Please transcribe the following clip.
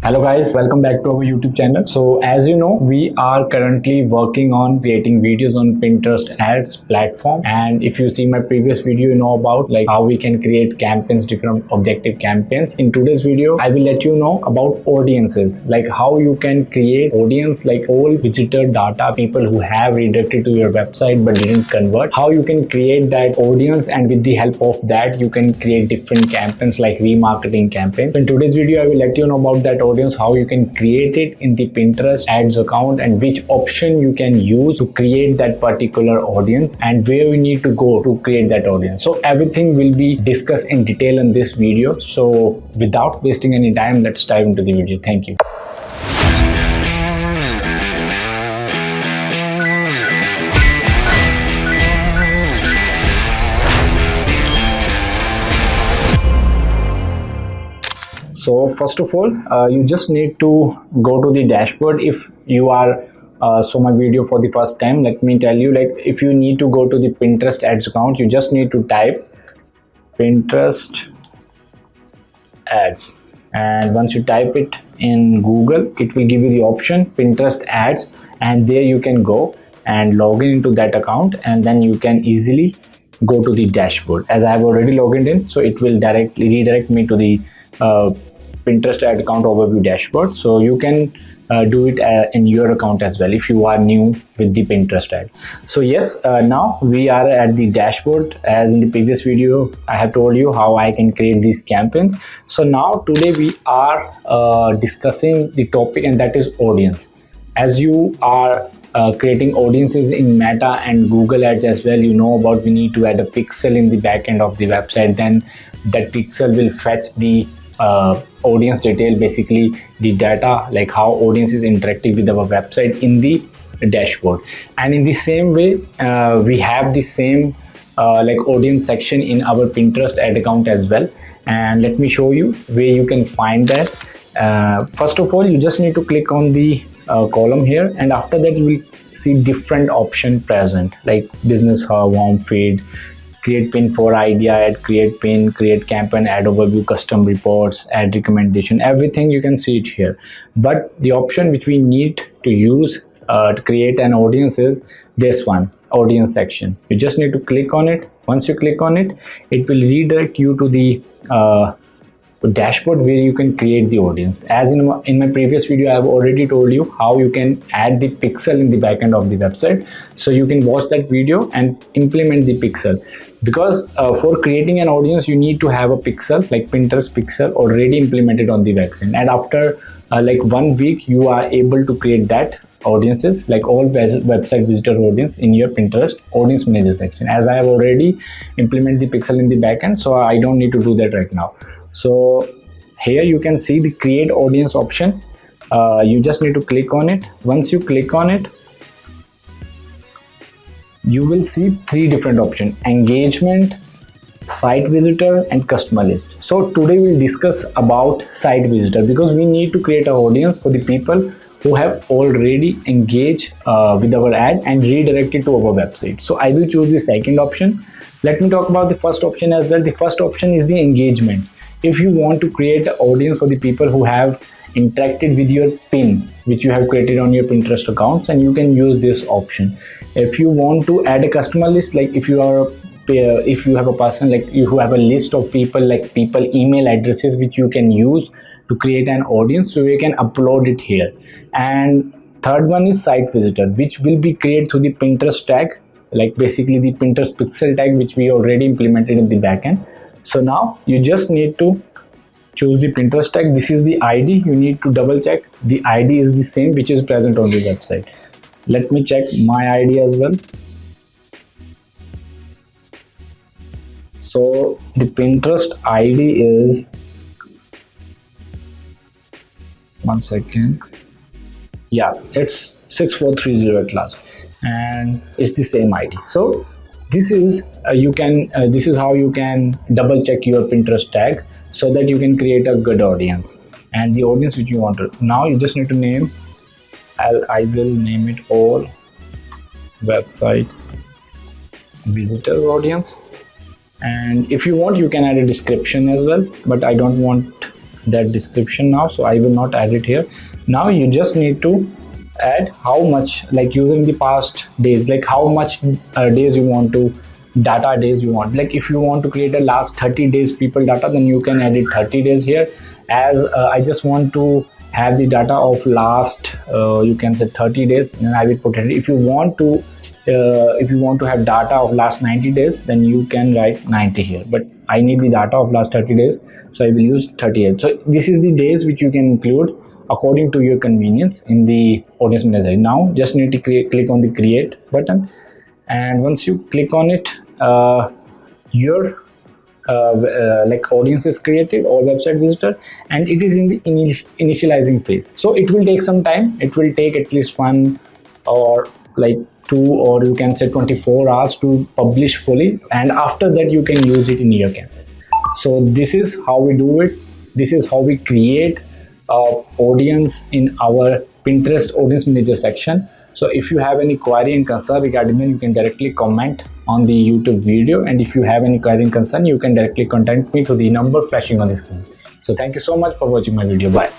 Hello guys, welcome back to our YouTube channel. So as you know, we are currently working on creating videos on Pinterest ads platform. And if you see my previous video, you know about like how we can create campaigns, different objective campaigns. In today's video, I will let you know about audiences, like how you can create audience, like all visitor data, people who have redirected to your website but didn't convert, how you can create that audience, and with the help of that, you can create different campaigns like remarketing campaigns. So in today's video, I will let you know about that audience, how you can create it in the Pinterest ads account, and which option you can use to create that particular audience, and where you need to go to create that audience. So everything will be discussed in detail in this video. So without wasting any time, let's dive into the video. Thank you. So first of all, you just need to go to the dashboard. If you are saw my video for the first time, let me tell you, like if you need to go to the Pinterest ads account, you just need to type Pinterest ads, and once you type it in Google, it will give you the option Pinterest ads, and there you can go and log into that account, and then you can easily go to the dashboard. As I have already logged in, so it will directly redirect me to the Pinterest ad account overview dashboard. So you can do it in your account as well if you are new with the Pinterest ad. So yes, now we are at the dashboard. As in the previous video, I have told you how I can create these campaigns. So now today we are discussing the topic, and that is audience. As you are creating audiences in Meta and Google Ads as well, you know about we need to add a pixel in the back end of the website. Then that pixel will fetch the audience detail, basically the data, like how audience is interacting with our website in the dashboard. And in the same way, we have the same like audience section in our Pinterest ad account as well. And let me show you where you can find that. First of all, you just need to click on the column here, and after that you will see different options present, like business hub, home feed, create pin for idea ad, create pin, create campaign, ad overview, custom reports, ad recommendation, everything you can see it here. But the option which we need to use to create an audience is this one, audience section. You just need to click on it. Once you click on it, it will redirect you to the dashboard where you can create the audience. As in my previous video, I have already told you how you can add the pixel in the backend of the website. So you can watch that video and implement the pixel, because for creating an audience you need to have a pixel, like Pinterest pixel, already implemented on the website. And after like 1 week, you are able to create that audiences, like all website visitor audience, in your Pinterest audience manager section. As I have already implemented the pixel in the backend, so I don't need to do that right now. So here you can see the create audience option. You just need to click on it. Once you click on it, you will see 3 different options: engagement, site visitor, and customer list. So today we'll discuss about site visitor, because we need to create an audience for the people who have already engaged with our ad and redirected to our website. So I will choose the second option. Let me talk about the first option as well. The first option is the engagement. If you want to create an audience for the people who have interacted with your pin which you have created on your Pinterest accounts, and you can use this option. If you want to add a customer list, like if you have a person, like you who have a list of people, like people email addresses which you can use to create an audience, so you can upload it here. And third one is site visitor, which will be created through the Pinterest tag, like basically the Pinterest pixel tag which we already implemented in the backend. So now you just need to choose the Pinterest tag. This is the ID. You need to double check the ID is the same which is present on the website. Let me check my ID as well. So the Pinterest ID is, one second, yeah, it's 6430 at last, and it's the same ID. So this is this is how you can double check your Pinterest tag, so that you can create a good audience and the audience which you want to. Now you just need to name, I will name it all website visitors audience. And if you want, you can add a description as well, but I don't want that description now, so I will not add it here. Now you just need to add how much, like using the past days, like how much days you want to, data days you want. Like if you want to create a last 30 days people data, then you can add it 30 days here. As I just want to have the data of last you can say 30 days, then I will put it. If you want to have data of last 90 days, then you can write 90 here, but I need the data of last 30 days, so I will use 38. So this is the days which you can include according to your convenience in the audience manager. Now just need to click on the create button, and once you click on it, your like audience is created or website visitor, and it is in the initializing phase. So it will take some time. It will take at least 1 or like 2, or you can say 24 hours to publish fully, and after that you can use it in your campaign. So this is how we do it. This is how we create audience in our Pinterest audience manager section. So if you have any query and concern regarding that, you can directly comment on the YouTube video, and if you have any query and concern, you can directly contact me to the number flashing on the screen. So thank you so much for watching my video. Bye.